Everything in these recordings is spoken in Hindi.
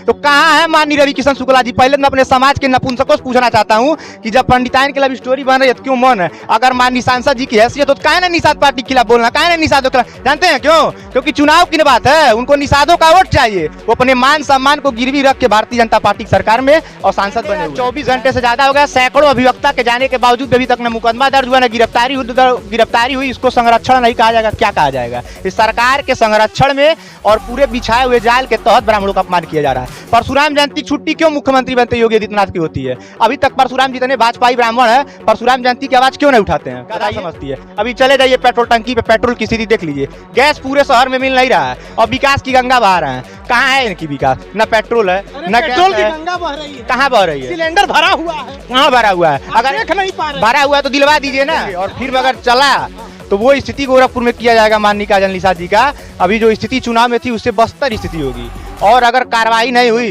तो कहाँ है माननीय रवि किशन शुक्ला जी? पहले मैं अपने समाज के नपुंसकों से पूछना चाहता हूँ कि जब पंडिताइन की लव स्टोरी बन रही है तो क्यों मन है? अगर माननीय सांसद जी की हैसियत तो काहे ना निषाद पार्टी के खिलाफ बोलना, काहे ना निषादों के खिलाफ? जानते हैं क्यों? क्योंकि चुनाव की बात है, उनको निषादों का वोट चाहिए। वो अपने मान सम्मान को गिरवी रख के भारतीय जनता पार्टी की सरकार में और सांसद बने हुए 24 घंटे से ज्यादा हो गया। सैकड़ों अभिवक्ता के जाने के बावजूद अभी तक न मुकदमा दर्ज हुआ, न गिरफ्तारी हुई। इसको संरक्षण नहीं कहा जाएगा, क्या कहा जाएगा? इस सरकार के संरक्षण में और पूरे बिछाए हुए जाल के तहत ब्राह्मणों का अपमान किया जा रहा है। परशुराम जयंती छुट्टी क्यों मुख्यमंत्री बनते योगी आदित्यनाथ की होती है? अभी तक परशुराम जितने भाजपाई ब्राह्मण है परशुराम जयंती की आवाज क्यों नहीं उठाते हैं? क्या समझती है? अभी चले जाइए पेट्रोल टंकी पे, पेट्रोल की स्थिति देख लीजिए। गैस पूरे शहर में मिल नहीं रहा है और विकास की गंगा बहा रहे हैं। कहाँ है इनकी विकास? न पेट्रोल है न पेट्रोल की गंगा बह रही है। कहाँ बह रही है? सिलेंडर भरा हुआ है। कहाँ भरा हुआ है? अगर देख नहीं पा रहे, भरा हुआ है तो दिलवा दीजिए ना। और फिर अगर चला तो वो स्थिति गोरखपुर में किया जाएगा माननीय काजल निषाद जी का। अभी जो स्थिति चुनाव में थी उससे बदतर स्थिति होगी और अगर कार्रवाई नहीं हुई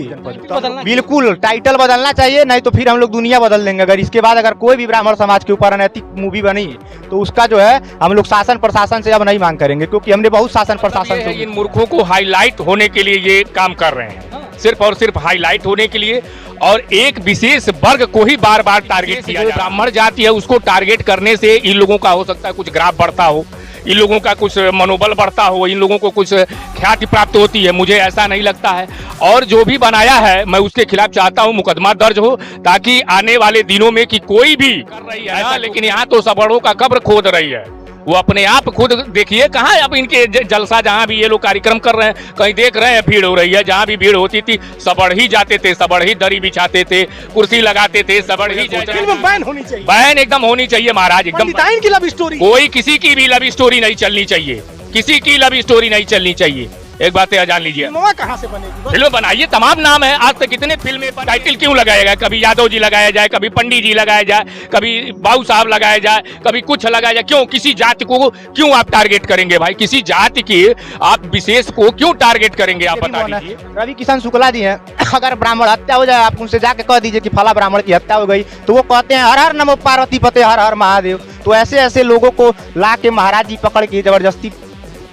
तो बिल्कुल टाइटल बदलना चाहिए, नहीं तो फिर हम लोग दुनिया बदल देंगे। अगर इसके बाद अगर कोई भी ब्राह्मण समाज के ऊपर अनैतिक मूवी बनी तो उसका जो है हम लोग शासन प्रशासन से अब नहीं मांग करेंगे, क्योंकि हमने बहुत शासन प्रशासन से इन मूर्खों को हाईलाइट होने के लिए ये काम कर रहे हैं, सिर्फ और सिर्फ हाईलाइट होने के लिए, और एक विशेष वर्ग को ही बार बार टारगेट किया। जो ब्राह्मण जाति है उसको टारगेट करने से इन लोगों का हो सकता है कुछ ग्राफ बढ़ता हो, इन लोगों का कुछ मनोबल बढ़ता हो, इन लोगों को कुछ ख्याति प्राप्त होती है। मुझे ऐसा नहीं लगता है। और जो भी बनाया है मैं उसके खिलाफ चाहता हूं मुकदमा दर्ज हो, ताकि आने वाले दिनों में कि कोई भी कर रही है, लेकिन यहाँ तो सबड़ों का कब्र खोद रही है। वो अपने आप खुद देखिए कहाँ है अब इनके जलसा, जहाँ भी ये लोग कार्यक्रम कर रहे हैं कहीं देख रहे हैं भीड़ हो रही है। जहाँ भी भीड़ होती थी सबड़ ही जाते थे, सबड़ ही दरी बिछाते थे, कुर्सी लगाते थे, सबड़ ही फिल्म बैन होनी चाहिए, बैन एकदम होनी चाहिए महाराज, एकदम। पंडिताइन की लव स्टोरी, कोई किसी की भी लव स्टोरी नहीं चलनी चाहिए, किसी की लव स्टोरी नहीं चलनी चाहिए। एक बात है जान लीजिए, कहाँ से बनेगी? फिल्म बनाइए, तमाम नाम है। आज तक कितने फिल्में पर टाइटल क्यों लगाया गया? कभी यादव जी लगाया जाए, कभी पंडित जी लगाया जाए, कभी बाबू साहब लगाया जाए, कभी कुछ लगाया जाए। क्यों किसी जाति को क्यों आप टारगेट करेंगे भाई? किसी जाति के आप विशेष को क्यों टारगेट करेंगे? आप बता दीजिए। रवि किशन शुक्ला जी हैं, अगर ब्राह्मण हत्या हो जाए आप उनसे जाके कह दीजिए कि फला ब्राह्मण की हत्या हो गई तो वो कहते हैं हर हर नमो पार्वती पते, हर हर महादेव। तो ऐसे ऐसे लोगों को ला के महाराज जी पकड़ के जबरदस्ती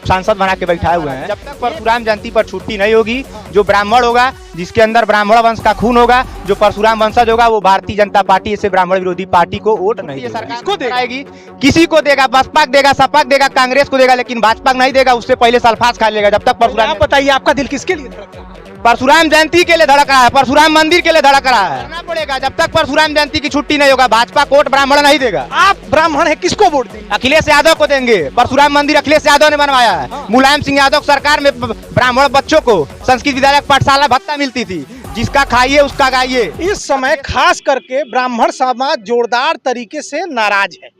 सांसद बना के बैठाए हुए हैं। जब तक परशुराम जयंती पर छुट्टी नहीं होगी, जो ब्राह्मण होगा जिसके अंदर ब्राह्मण वंश का खून होगा, जो परशुराम वंशज होगा, वो भारतीय जनता पार्टी से ब्राह्मण विरोधी पार्टी को वोट नहीं देगा। सरकार को देगी, किसी को देगा, बसपा देगा, सपा देगा, कांग्रेस को देगा, लेकिन भाजपा नहीं देगा। उससे पहले सल्फास खा लेगा। जब तक परशुराम, आप बताइए आपका दिल किसके लिए धड़क रहा है? परशुराम जयंती के लिए धड़क रहा है, परशुराम मंदिर के लिए धड़क रहा है। करना पड़ेगा। जब तक परशुराम जयंती की छुट्टी नहीं होगा भाजपा को वोट ब्राह्मण नहीं देगा। आप ब्राह्मण है, किसको वोट देंगे? अखिलेश यादव को देंगे। परशुराम मंदिर अखिलेश यादव ने बनवाया है। मुलायम सिंह यादव सरकार में ब्राह्मण बच्चों को संस्कृत विद्यालय पाठशाला भत्ता मिलती थी, जिसका खाइए उसका गाइए। इस समय खास करके ब्राह्मण समाज जोरदार तरीके से नाराज है,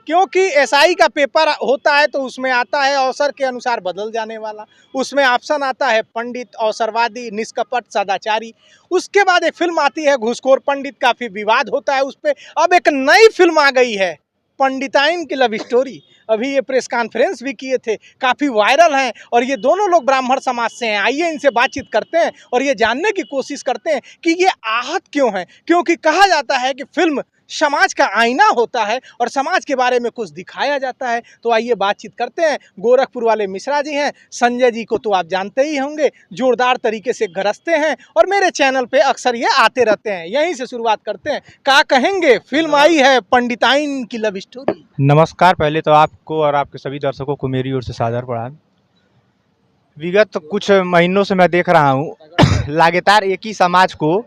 क्योंकि एसआई का पेपर होता है तो उसमें आता है अवसर के अनुसार बदल जाने वाला, उसमें ऑप्शन आता है पंडित, अवसरवादी, निष्कपट, सदाचारी। उसके बाद एक फिल्म आती है घूसखोर पंडित, काफी विवाद होता है उस पर। अब एक नई फिल्म आ गई है पंडिताइन की लव स्टोरी। अभी ये प्रेस कॉन्फ्रेंस भी किए थे, काफ़ी वायरल हैं और ये दोनों लोग ब्राह्मण समाज से हैं। आइए इनसे बातचीत करते हैं और ये जानने की कोशिश करते हैं कि ये आहत क्यों हैं, क्योंकि कहा जाता है कि फिल्म समाज का आईना होता है और समाज के बारे में कुछ दिखाया जाता है। तो आइए बातचीत करते हैं। गोरखपुर वाले मिश्रा जी हैं, संजय जी को तो आप जानते ही होंगे, जोरदार तरीके से गरजते हैं और मेरे चैनल पे अक्सर ये आते रहते हैं। यहीं से शुरुआत करते हैं। क्या कहेंगे, फिल्म आई है पंडिताइन की लव स्टोरी। नमस्कार, पहले तो आपको और आपके सभी दर्शकों को मेरी ओर से सादर प्रणाम। विगत कुछ महीनों से मैं देख रहा हूँ लगातार एक ही समाज को,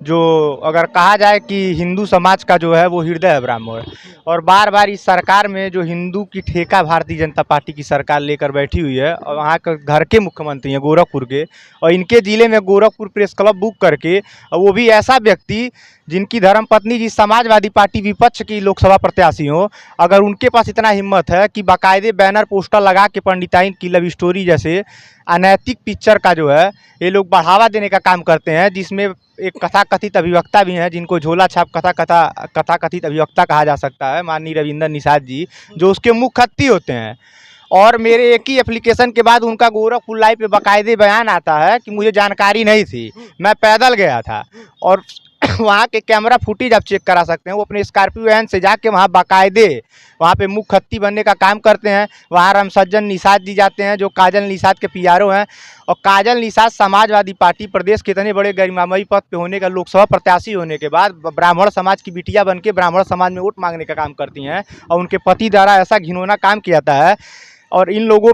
जो अगर कहा जाए कि हिंदू समाज का जो है वो हृदय है ब्राह्मण, और बार बार इस सरकार में जो हिंदू की ठेका भारतीय जनता पार्टी की सरकार लेकर बैठी हुई है, और वहाँ के घर के मुख्यमंत्री हैं गोरखपुर के, और इनके ज़िले में गोरखपुर प्रेस क्लब बुक करके, और वो भी ऐसा व्यक्ति जिनकी धर्मपत्नी जी समाजवादी पार्टी विपक्ष की लोकसभा प्रत्याशी हो, अगर उनके पास इतना हिम्मत है कि बाकायदे बैनर पोस्टर लगा के पंडिताइन की लव स्टोरी जैसे अनैतिक पिक्चर का जो है ये लोग बढ़ावा देने का काम करते हैं, जिसमें एक कथाकथित अभिवक्ता भी हैं जिनको झोला छाप कथाकथित अभिवक्ता कहा जा सकता है, माननीय रविंदर निषाद जी, जो उसके मुख्य खत्ती होते हैं। और मेरे एक ही एप्लीकेशन के बाद उनका गोरखपुर लाइव पे बाकायदे बयान आता है कि मुझे जानकारी नहीं थी, मैं पैदल गया था और वहाँ के कैमरा फुटेज आप चेक करा सकते हैं। वो अपने स्कॉर्पियो वैन से जाके वहाँ बाकायदे वहाँ पे मुख्य खत्ती बनने का काम करते हैं। वहाँ रामसज्जन निषाद जी जाते हैं जो काजल निषाद के पीआरओ हैं, और काजल निषाद समाजवादी पार्टी प्रदेश के इतने बड़े गरिमामयी पद पे होने का, लोकसभा प्रत्याशी होने के बाद ब्राह्मण समाज की बिटिया बन के ब्राह्मण समाज में वोट मांगने का काम करती हैं, और उनके पति द्वारा ऐसा घिनौना काम किया जाता है। और इन लोगों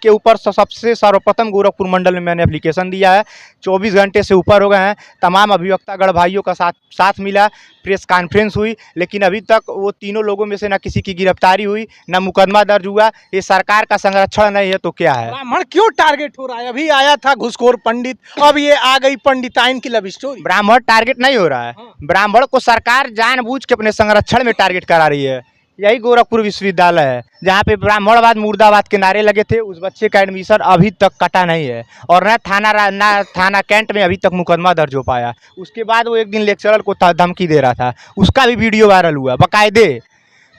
के ऊपर सबसे सर्वप्रथम गोरखपुर मंडल में मैंने एप्लीकेशन दिया है। 24 घंटे से ऊपर हो गए हैं, तमाम अभिवक्तागण भाइयों का साथ मिला, प्रेस कॉन्फ्रेंस हुई, लेकिन अभी तक वो तीनों लोगों में से ना किसी की गिरफ्तारी हुई, ना मुकदमा दर्ज हुआ। ये सरकार का संरक्षण नहीं है तो क्या है? ब्राह्मण क्यों टारगेट हो रहा है? अभी आया था घुसखोर पंडित, अब ये आ गई पंडिताइन की लव स्टोरी। ब्राह्मण टारगेट नहीं हो रहा है, ब्राह्मण को सरकार जानबूझ के अपने संरक्षण में टारगेट करा रही है। यही गोरखपुर विश्वविद्यालय है जहाँ पे ब्राह्मणवाद मुर्दाबाद के नारे लगे थे, उस बच्चे का एडमिशन अभी तक कटा नहीं है, और ना थाना कैंट में अभी तक मुकदमा दर्ज हो पाया। उसके बाद वो एक दिन लेक्चरर को धमकी दे रहा था, उसका भी वीडियो वायरल हुआ बाकायदे।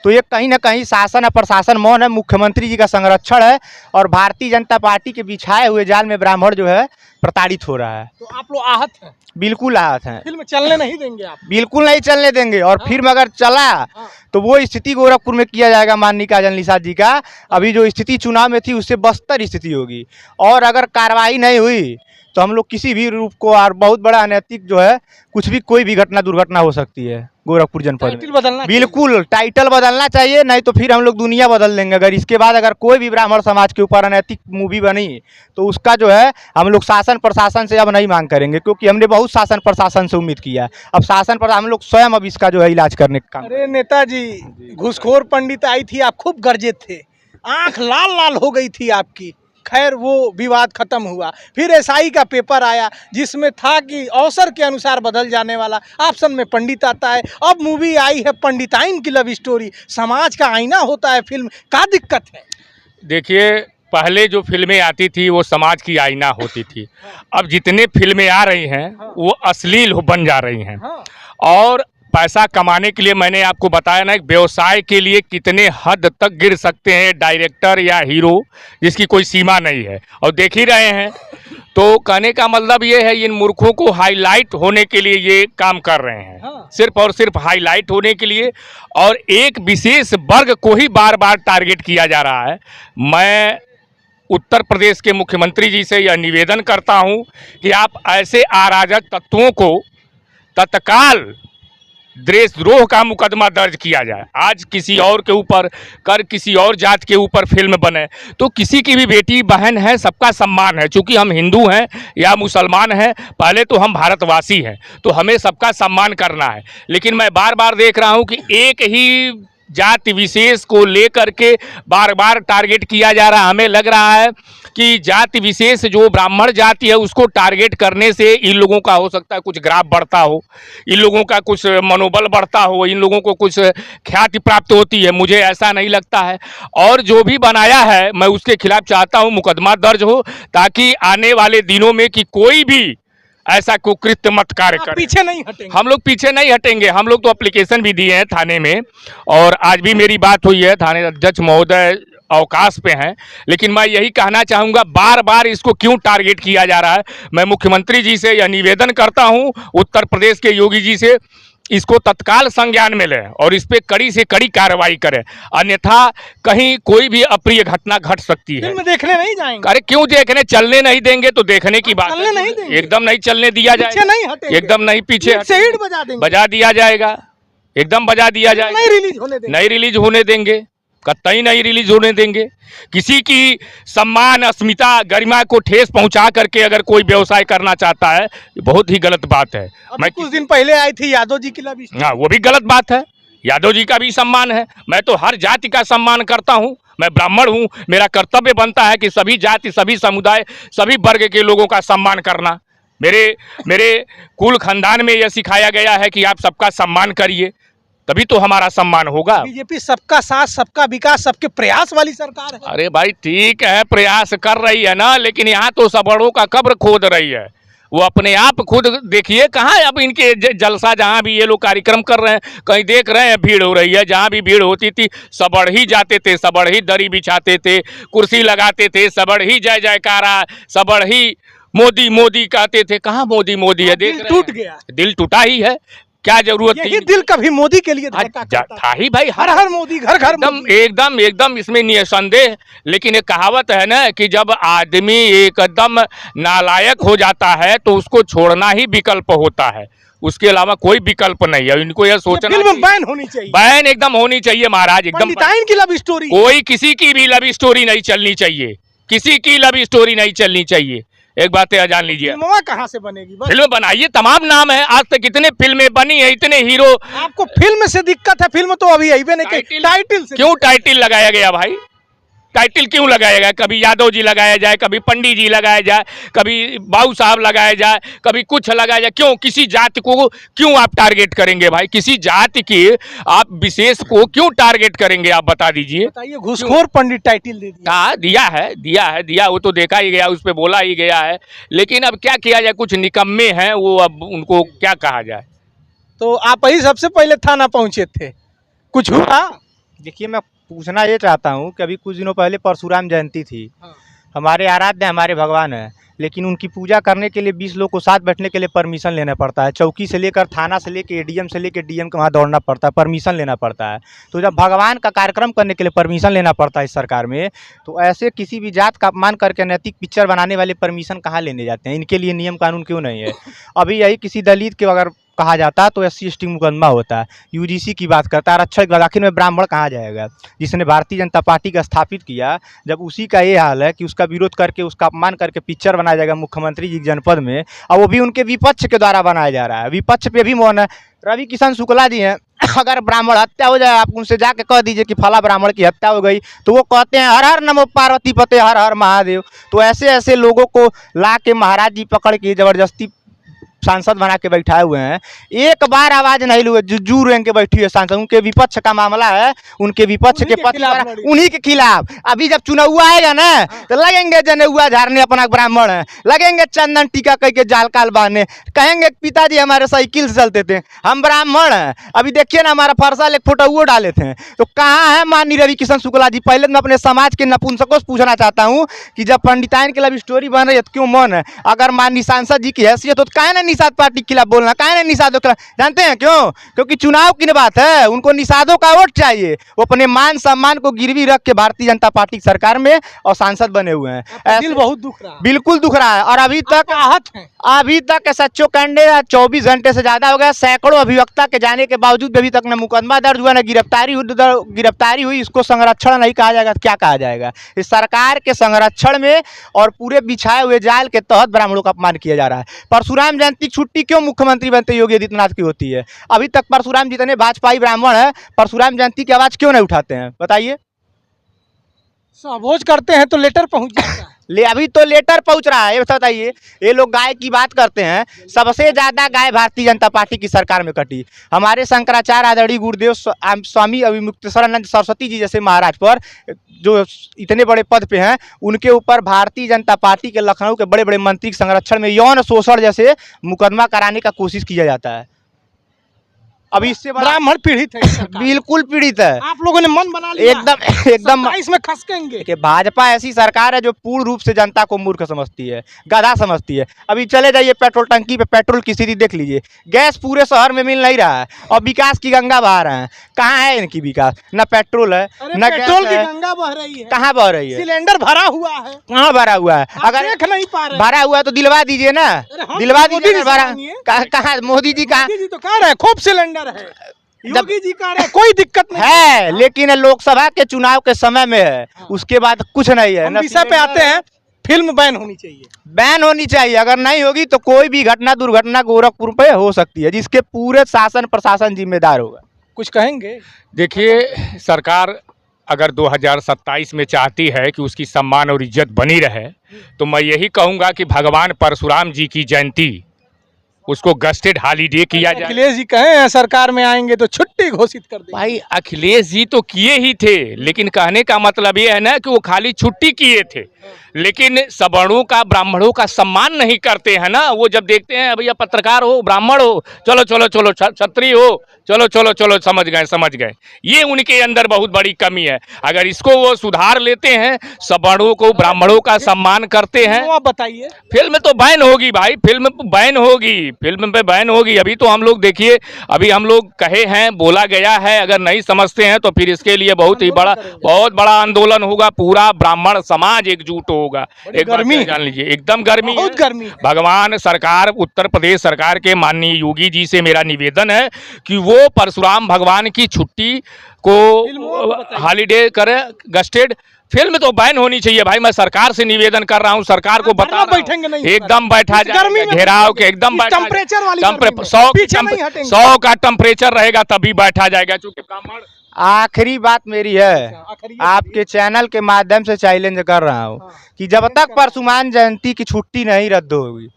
तो ये कहीं ना कहीं शासन और प्रशासन मौन है, मुख्यमंत्री जी का संरक्षण है, और भारतीय जनता पार्टी के बिछाए हुए जाल में ब्राह्मण जो है प्रताड़ित हो रहा है। तो आप लोग आहत हैं? बिल्कुल आहत हैं। फिल्म चलने नहीं देंगे आप? बिल्कुल नहीं चलने देंगे, और फिल्म अगर चला तो वो स्थिति गोरखपुर में किया जाएगा माननीय काजल निषाद जी का। अभी जो स्थिति चुनाव में थी उससे बदतर स्थिति होगी, और अगर कार्रवाई नहीं हुई तो हम लोग किसी भी रूप को, और बहुत बड़ा अनैतिक जो है कुछ भी, कोई भी दुर्घटना हो सकती है गोरखपुर जनपद टाइटल बदलना में। बिल्कुल टाइटल बदलना चाहिए, नहीं तो फिर हम लोग दुनिया बदल देंगे। अगर इसके बाद अगर कोई भी ब्राह्मण समाज के ऊपर अनैतिक मूवी बनी तो उसका जो है हम लोग शासन प्रशासन से अब नहीं मांग करेंगे, क्योंकि हमने बहुत शासन प्रशासन से उम्मीद किया। अब शासन पर हम लोग स्वयं अब इसका जो है इलाज करने का काम। अरे नेताजी, घुसखोर पंडित आई थी, आप खूब गरजे थे, आंख लाल लाल हो गई थी आपकी। खैर वो विवाद खत्म हुआ, फिर एसआई का पेपर आया जिसमें था कि अवसर के अनुसार बदल जाने वाला, ऑप्शन में पंडित आता है। अब मूवी आई है पंडिताइन की लव स्टोरी, समाज का आईना होता है फिल्म, क्या दिक्कत है? देखिए, पहले जो फिल्में आती थी वो समाज की आईना होती थी। अब जितने फिल्में आ रही हैं वो अश्लील बन जा रही हैं, और पैसा कमाने के लिए, मैंने आपको बताया ना, एक व्यवसाय के लिए कितने हद तक गिर सकते हैं डायरेक्टर या हीरो, जिसकी कोई सीमा नहीं है, और देख ही रहे हैं। तो कहने का मतलब ये है, इन मूर्खों को हाईलाइट होने के लिए ये काम कर रहे हैं, सिर्फ और सिर्फ हाईलाइट होने के लिए, और एक विशेष वर्ग को ही बार बार टारगेट किया जा रहा है। मैं उत्तर प्रदेश के मुख्यमंत्री जी से यह निवेदन करता हूं कि आप ऐसे अराजक तत्वों को तत्काल देशद्रोह का मुकदमा दर्ज किया जाए। आज किसी और के ऊपर कर, किसी और जात के ऊपर फिल्म बने, तो किसी की भी बेटी बहन है, सबका सम्मान है। चूंकि हम हिंदू हैं या मुसलमान हैं, पहले तो हम भारतवासी हैं, तो हमें सबका सम्मान करना है। लेकिन मैं बार बार देख रहा हूं कि एक ही जाति विशेष को लेकर के बार बार टारगेट किया जा रहा है। हमें लग रहा है कि जाति विशेष जो ब्राह्मण जाति है उसको टारगेट करने से इन लोगों का हो सकता है कुछ ग्राफ बढ़ता हो, इन लोगों का कुछ मनोबल बढ़ता हो, इन लोगों को कुछ ख्याति प्राप्त होती है। मुझे ऐसा नहीं लगता है, और जो भी बनाया है मैं उसके खिलाफ चाहता हूँ मुकदमा दर्ज हो, ताकि आने वाले दिनों में कि कोई भी ऐसा कुकृत्य मत कार्य करे। पीछे नहीं हटेंगे, हम लोग पीछे नहीं हटेंगे। हम लोग तो एप्लीकेशन भी दिए हैं थाने में, और आज भी मेरी बात हुई है, थाने अध्यक्ष महोदय अवकाश पे हैं। लेकिन मैं यही कहना चाहूँगा, बार बार इसको क्यों टारगेट किया जा रहा है। मैं मुख्यमंत्री जी से यह निवेदन करता हूँ, उत्तर प्रदेश के योगी जी से, इसको तत्काल संज्ञान में लें और इस पे कड़ी से कड़ी कार्रवाई करें, अन्यथा कहीं कोई भी अप्रिय घटना घट सकती है। फिल्म देखने नहीं जाएंगे? अरे क्यों देखने, चलने नहीं देंगे तो देखने की बात चलने नहीं देंगे? एकदम नहीं चलने दिया पीछे नहीं जाएगा, हटेंगे? एकदम नहीं पीछे सीट बजा देंगे? बजा दिया जाएगा, एकदम बजा दिया जाएगा। नहीं रिलीज होने देंगे? नहीं रिलीज होने देंगे, कतई नहीं रिलीज होने देंगे। किसी की सम्मान, अस्मिता, गरिमा को ठेस पहुंचा करके अगर कोई व्यवसाय करना चाहता है, ये बहुत ही गलत बात है। मैं कुछ दिन पहले आई थी यादव जी की लव स्टोरी, हाँ, वो भी गलत बात है। यादव जी का भी सम्मान है, मैं तो हर जाति का सम्मान करता हूँ। मैं ब्राह्मण हूँ, मेरा कर्तव्य बनता है कि सभी जाति, सभी समुदाय, सभी वर्ग के लोगों का सम्मान करना। मेरे कुल खानदान में यह सिखाया गया है कि आप सबका सम्मान करिए, तभी तो हमारा सम्मान होगा। बीजेपी सबका साथ, सबका विकास, सबके प्रयास वाली सरकार है। अरे भाई ठीक है, प्रयास कर रही है ना, लेकिन यहाँ तो सबड़ों का कब्र खोद रही है। वो अपने आप खुद देखिए कहाँ है अब इनके जलसा, जहाँ भी ये लोग कार्यक्रम कर रहे हैं, कहीं देख रहे हैं भीड़ हो रही है। जहाँ भी भीड़ होती थी सबड़ ही जाते थे, सबड़ ही दरी बिछाते थे, कुर्सी लगाते थे, सबड़ ही जय जयकारा, सबड़ ही मोदी मोदी कहते थे, कहाँ मोदी मोदी है, देख दिल रहे टूट हैं। गया। दिल टूटा ही है, क्या जरूरत यही थी? दिल कभी मोदी के लिए धड़का करता था ही भाई, हर हर मोदी, घर घर एकदम मोदी। एकदम एकदम इसमें निसंदेह। लेकिन एक कहावत है ना कि जब आदमी एकदम नालायक हो जाता है तो उसको छोड़ना ही विकल्प होता है, उसके अलावा कोई विकल्प नहीं है। इनको यह सोचना फिल्म चाहिए, बैन होनी चाहिए। बैन एकदम होनी चाहिए महाराज, एकदम। पंडिताइन की लव स्टोरी। कोई किसी की भी लव स्टोरी नहीं चलनी चाहिए, किसी की लव स्टोरी नहीं चलनी चाहिए। एक बात है, जान लीजिए। फिल्मवा कहाँ से बनेगी? बस फिल्म बनाइए, तमाम नाम है, आज तक कितने फिल्में बनी है, इतने हीरो। आपको फिल्म से दिक्कत है? फिल्म तो अभी आई भी नहीं की। टाइटिल से क्यों टाइटिल लगाया गया भाई? टाइटिल क्यों लगाया गया? कभी यादव जी लगाया जाए, कभी पंडित जी लगाया जाए, कभी बाबू साहब लगाया जाए, कभी कुछ लगाया जाए। क्यों किसी जाति को क्यों आप टारगेट करेंगे भाई? किसी जाति के आप विशेष को क्यों टारगेट करेंगे? आप बता दीजिए। बताइए, घूसखोर पंडित टाइटिल दे दिया। हाँ, दिया, वो तो देखा ही गया, उस पर बोला ही गया है। लेकिन अब क्या किया जाए, कुछ निकम्मे हैं वो, अब उनको क्या कहा जाए। तो आप ही सबसे पहले थाना पहुंचे थे, कुछ हुआ? देखिए, मैं पूछना ये चाहता हूँ कि अभी कुछ दिनों पहले परशुराम जयंती थी। हाँ। हमारे आराध्य हमारे भगवान है, लेकिन उनकी पूजा करने के लिए 20 लोग को साथ बैठने के लिए परमिशन लेना पड़ता है। चौकी से लेकर थाना से लेकर एडीएम से लेकर डीएम के वहाँ दौड़ना पड़ता है, परमिशन लेना पड़ता है। तो जब भगवान का कार्यक्रम करने के लिए परमिशन लेना पड़ता है इस सरकार में, तो ऐसे किसी भी जात का अपमान करके नैतिक पिक्चर बनाने वाले परमिशन कहाँ लेने जाते हैं? इनके लिए नियम कानून क्यों नहीं है? अभी यही किसी दलित के अगर कहा जाता है तो SC/ST मुकदमा होता है। यूजीसी की बात करता है, आरक्षक आखिर में ब्राह्मण कहाँ जाएगा? जिसने भारतीय जनता पार्टी का स्थापित किया, जब उसी का ये हाल है कि उसका विरोध करके, उसका अपमान करके पिक्चर बनाया जाएगा मुख्यमंत्री जी के जनपद में, और वो भी उनके विपक्ष के द्वारा बनाया जा रहा है। विपक्ष पे भी मौन है। रवि किशन शुक्ला जी हैं, अगर ब्राह्मण हत्या हो जाए, आप उनसे जाके कह दीजिए कि फला ब्राह्मण की हत्या हो गई, तो वो कहते हैं हर हर नमो पार्वती पते, हर हर महादेव। तो ऐसे ऐसे लोगों को ला के महाराज जी पकड़ के जबरदस्ती सांसद बना के बैठाए हुए हैं। एक बार आवाज नहीं लुए, जू रैंक के बैठी है सांसद। उनके विपक्ष का मामला है, उनके विपक्ष के पक्ष उन्हीं के खिलाफ। अभी जब चुनाव आएगा ना, तो लगेंगे जनेउआ झाड़ने अपना ब्राह्मण है, लगेंगे चंदन टीका कह के जाल काल बांधने, कहेंगे पिताजी हमारे साइकिल से चलते थे, हम ब्राह्मण हैं। अभी देखिए ना, हमारा फरसा एक फोटो वो डाले थे। तो कहाँ है माननीय रवि किशन शुक्ला जी? पहले मैं अपने समाज के नपुंसकों से पूछना चाहता हूँ कि जब पंडिताइन के लव स्टोरी बन रही है तो क्यों मौन है? अगर माननीय सांसद जी की हैसियत हो तो काहे ना निषाद पार्टी के खिलाफ बोलना, काहे ना निषादों के खिलाफ? जानते हैं क्यों? क्योंकि चुनाव की बात है, उनको निषादों का वोट चाहिए। वो अपने मान सम्मान को गिरवी रख के भारतीय जनता पार्टी की सरकार में और सांसद बने हुए हैं। दिल बहुत दुख रहा है। बिल्कुल दुख रहा है। और अभी तक आहत है। अभी तक सच्चो कंडे 24 घंटे से ज्यादा हो गया, सैकड़ों अभिवक्ता के जाने के बावजूद अभी तक न मुकदमा दर्ज हुआ, न गिरफ्तारी हुई। इसको संरक्षण नहीं कहा जाएगा तो क्या कहा जाएगा? इस सरकार के संरक्षण में और पूरे बिछाए हुए जाल के तहत ब्राह्मणों का अपमान किया जा रहा है। परशुराम जयंती की छुट्टी क्यों मुख्यमंत्री बनते योगी आदित्यनाथ की होती है? अभी तक परशुराम जितने भाजपाई ब्राह्मण है, परशुराम जयंती की आवाज क्यों नहीं उठाते हैं? बताइए। भोज करते हैं तो लेटर पहुंच जाता है। अभी तो लेटर पहुंच रहा है। ये बताइए, ये लोग गाय की बात करते हैं, सबसे ज्यादा गाय भारतीय जनता पार्टी की सरकार में कटी। हमारे शंकराचार्य आदरणीय गुरुदेव स्वामी अभिमुक्तेश्वरानंद सरस्वती जी जैसे महाराज पर, जो इतने बड़े पद पे हैं, उनके ऊपर भारतीय जनता पार्टी के लखनऊ के बड़े बड़े मंत्री के संरक्षण में यौन शोषण जैसे मुकदमा कराने का कोशिश किया जाता है। अभी इससे ब्राह्मण पीड़ित है। बिल्कुल पीड़ित है। आप लोगों ने मन बना लिया, एकदम इसमें खसकेंगे कि भाजपा ऐसी सरकार है जो पूर्ण रूप से जनता को मूर्ख समझती है, गधा समझती है। अभी चले जाइए पेट्रोल टंकी पे, पेट्रोल की स्थिति देख लीजिए। गैस पूरे शहर में मिल नहीं रहा है और विकास की गंगा बहा रहे हैं। कहाँ है इनकी विकास? न पेट्रोल है, न पेट्रोल की गंगा बह रही है। कहाँ बह रही है? सिलेंडर भरा हुआ है। कहाँ भरा हुआ है? अगर देख नहीं पा रहे, भरा हुआ है तो दिलवा दीजिए ना, दिलवा दीजिए। भरा कहाँ? मोदी जी कहाँ? जी तो कह रहे हैं खूब सिलेंडर है। योगी जी कह रहे हैं कोई दिक्कत नहीं है, लेकिन लोकसभा के चुनाव के समय में है, उसके बाद कुछ नहीं है। विषय पे आते हैं, फिल्म बैन होनी चाहिए। बैन होनी चाहिए। अगर नहीं होगी तो कोई भी घटना दुर्घटना गोरखपुर पे हो सकती है, जिसके पूरे शासन प्रशासन जिम्मेदार होगा। कुछ कहेंगे? देखिए, सरकार अगर 2027 में चाहती है कि उसकी सम्मान और इज्जत बनी रहे, तो मैं यही कहूँगा कि भगवान परशुराम जी की जयंती उसको गस्टेड हॉलीडे किया जाए। अखिलेश जी कहे हैं सरकार में आएंगे तो छुट्टी घोषित कर देंगे। भाई अखिलेश जी तो किए ही थे, लेकिन कहने का मतलब ये है ना कि वो खाली छुट्टी किए थे, लेकिन सवर्णों का ब्राह्मणों का सम्मान नहीं करते हैं ना। वो जब देखते हैं भैया पत्रकार हो, ब्राह्मण हो, चलो चलो चलो, क्षत्रिय हो, चलो चलो चलो, समझ गए, ये उनके अंदर बहुत बड़ी कमी है। अगर इसको वो सुधार लेते हैं, सवर्णों को ब्राह्मणों का सम्मान करते हैं, आप बताइए। फिल्म तो बैन होगी भाई, फिल्म बैन होगी, फिल्म पे बैन होगी। अभी तो हम लोग देखिए, अभी हम लोग कहे हैं, बोला गया है, अगर नहीं समझते हैं तो फिर इसके लिए बहुत बड़ा आंदोलन होगा, पूरा ब्राह्मण समाज एकजुट होगा। एक गर्मी जान लीजिए, एकदम गर्मी, बहुत गर्मी। भगवान सरकार, उत्तर प्रदेश सरकार के माननीय योगी जी से मेरा निवेदन है कि वो परशुराम भगवान की छुट्टी को हॉलीडे करे, गस्टेड फिल्म तो बैन होनी चाहिए भाई। मैं सरकार से निवेदन कर रहा हूँ, सरकार को बता बैठेंगे नहीं, एकदम बैठा जाए, घेराव के एकदम टेम्परेचर वाली 100 का टेम्परेचर रहेगा तभी बैठा जाएगा, क्योंकि ब्राह्मण। आखिरी बात मेरी है, आपके चैनल के माध्यम से चैलेंज कर रहा हूँ कि जब तक परशुराम जयंती की छुट्टी नहीं रद्द होगी,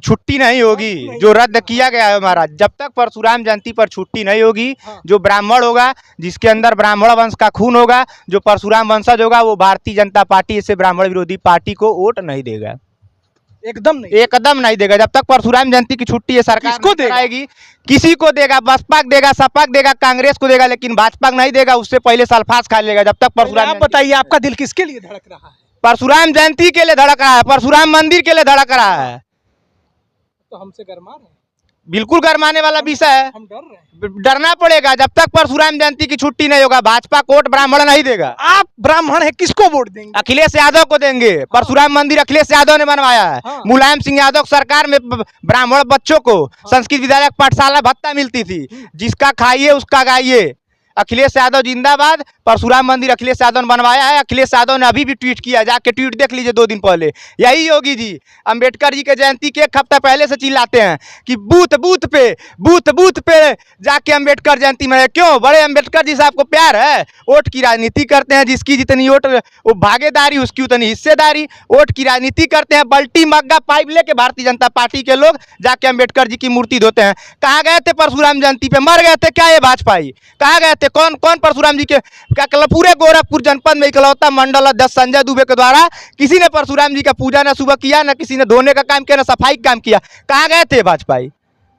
छुट्टी नहीं होगी, जो रद्द किया गया है महाराज, जब तक परशुराम जयंती पर छुट्टी नहीं होगी, जो ब्राह्मण होगा, जिसके अंदर ब्राह्मण वंश का खून होगा, जो परशुराम वंशज होगा, वो भारतीय जनता पार्टी से ब्राह्मण विरोधी पार्टी को वोट नहीं देगा, एकदम नहीं देगा। जब तक परशुराम जयंती की छुट्टी है सरकार किसको देगी? किसी को देगा, बसपा देगा, सपा देगा, कांग्रेस को देगा, लेकिन भाजपा नहीं देगा। उससे पहले सल्फास खा लेगा। जब तक परशुराम, आप बताइए आपका दिल किसके लिए धड़क रहा है? परशुराम जयंती के लिए धड़क रहा है, परशुराम मंदिर के लिए धड़क रहा है। तो हमसे गरमा रहे हैं? बिल्कुल गरमाने वाला विषय है, हम डर रहे हैं। डरना पड़ेगा। जब तक परशुराम जयंती की छुट्टी नहीं होगा, भाजपा को वोट ब्राह्मण नहीं देगा। आप ब्राह्मण है, किसको वोट देंगे? अखिलेश यादव को देंगे। परशुराम मंदिर अखिलेश यादव ने बनवाया है। मुलायम सिंह यादव सरकार में ब्राह्मण बच्चों को संस्कृत विद्यालय पाठशाला भत्ता मिलती थी, जिसका खाइए उसका गाइए। अखिलेश यादव जिंदाबाद। परशुराम मंदिर अखिलेश यादव ने बनवाया है। अखिलेश यादव ने अभी भी ट्वीट किया, जाके ट्वीट देख लीजिए 2 दिन पहले। यही योगी जी अंबेडकर जी के जयंती के 1 हफ्ता पहले से चिल्लाते हैं कि बूथ बूथ पे जाके अंबेडकर जयंती में। क्यों? बड़े अंबेडकर जी से आपको प्यार है? वोट की राजनीति करते हैं, जिसकी जितनी वोट वो भागीदारी, उसकी उतनी हिस्सेदारी। वोट की राजनीति करते हैं, बल्टी मग्गा पाइप लेके भारतीय जनता पार्टी के लोग जाके अंबेडकर जी की मूर्ति धोते हैं। कहाँ गए थे परशुराम जयंती पे? मर गए थे क्या ये भाजपाई? कहाँ गए थे? कौन कौन परशुराम जी के क्या पूरे गोरखपुर जनपद में इकलौता मंडल अध्यक्ष संजय दुबे के द्वारा किसी ने परशुराम जी का पूजा न सुबह किया, न किसी ने धोने का काम किया, न सफाई का काम किया। कहाँ गए थे भाजपाई?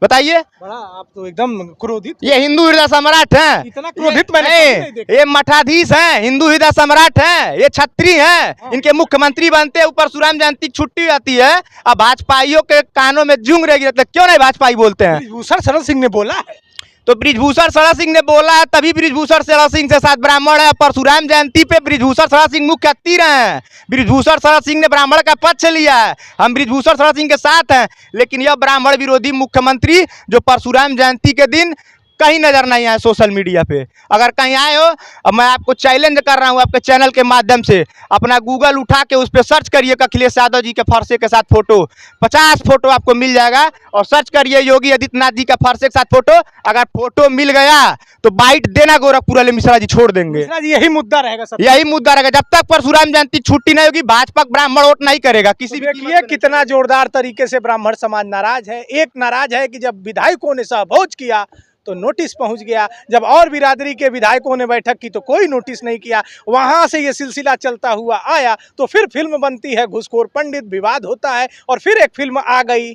बताइए। बड़ा आप तो एकदम क्रोधित। ये हिंदू हृदय सम्राट हैं, इतना क्रोधित मैंने नहीं देखा। ये मठाधीश हैं, हिंदू हृदय सम्राट हैं, ये छत्री हैं। इनके मुख्यमंत्री बनते हैं, परशुराम जयंती छुट्टी आती है। अब भाजपाइयों के कानों में जूंग रहेगी, क्यों नहीं भाजपाई बोलते हैं? ब्रिजभूषण शरण सिंह ने बोला है, तो ब्रिजभूषण शरण सिंह ने बोला है, तभी ब्रिजभूषण शरण सिंह से साथ ब्राह्मण है। परशुराम जयंती पे ब्रिजभूषण शरण सिंह मुख्य तीर हैं। ब्रिजभूषण शरण सिंह ने ब्राह्मण का पक्ष लिया है, हम ब्रिजभूषण शरण सिंह के साथ हैं। लेकिन यह ब्राह्मण विरोधी मुख्यमंत्री जो परशुराम जयंती के दिन कहीं नजर नहीं आए सोशल मीडिया पे, अगर कहीं आए हो, अब मैं आपको चैलेंज कर रहा हूं आपके चैनल के माध्यम से, अपना गूगल उठा के उस पर सर्च करिए अखिलेश यादव जी के फरसे के साथ फोटो, 50 फोटो आपको मिल जाएगा। और सर्च करिए योगी आदित्यनाथ जी का फरसे के साथ फोटो। अगर फोटो मिल गया तो बाइट देना गोरखपुर वाले मिश्रा जी छोड़ देंगे। मिश्रा जी यही मुद्दा रहेगा सब, यही मुद्दा रहेगा। जब तक परशुराम जयंती छुट्टी नहीं होगी, भाजपा ब्राह्मण वोट नहीं करेगा किसी भी। देखिए कितना जोरदार तरीके से ब्राह्मण समाज नाराज है। एक नाराज है कि जब विधायकों ने सहभोज किया तो नोटिस पहुंच गया, जब और बिरादरी के विधायकों ने बैठक की तो कोई नोटिस नहीं किया। वहां से ये सिलसिला चलता हुआ आया तो फिर फिल्म बनती है घूसखोर पंडित, विवाद होता है और फिर एक फिल्म आ गई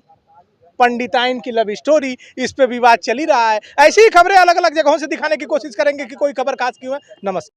पंडिताइन की लव स्टोरी, इस पे विवाद चल ही रहा है। ऐसी ही खबरें अलग अलग जगहों से दिखाने की कोशिश करेंगे कि कोई खबर खास क्यों है। नमस्कार।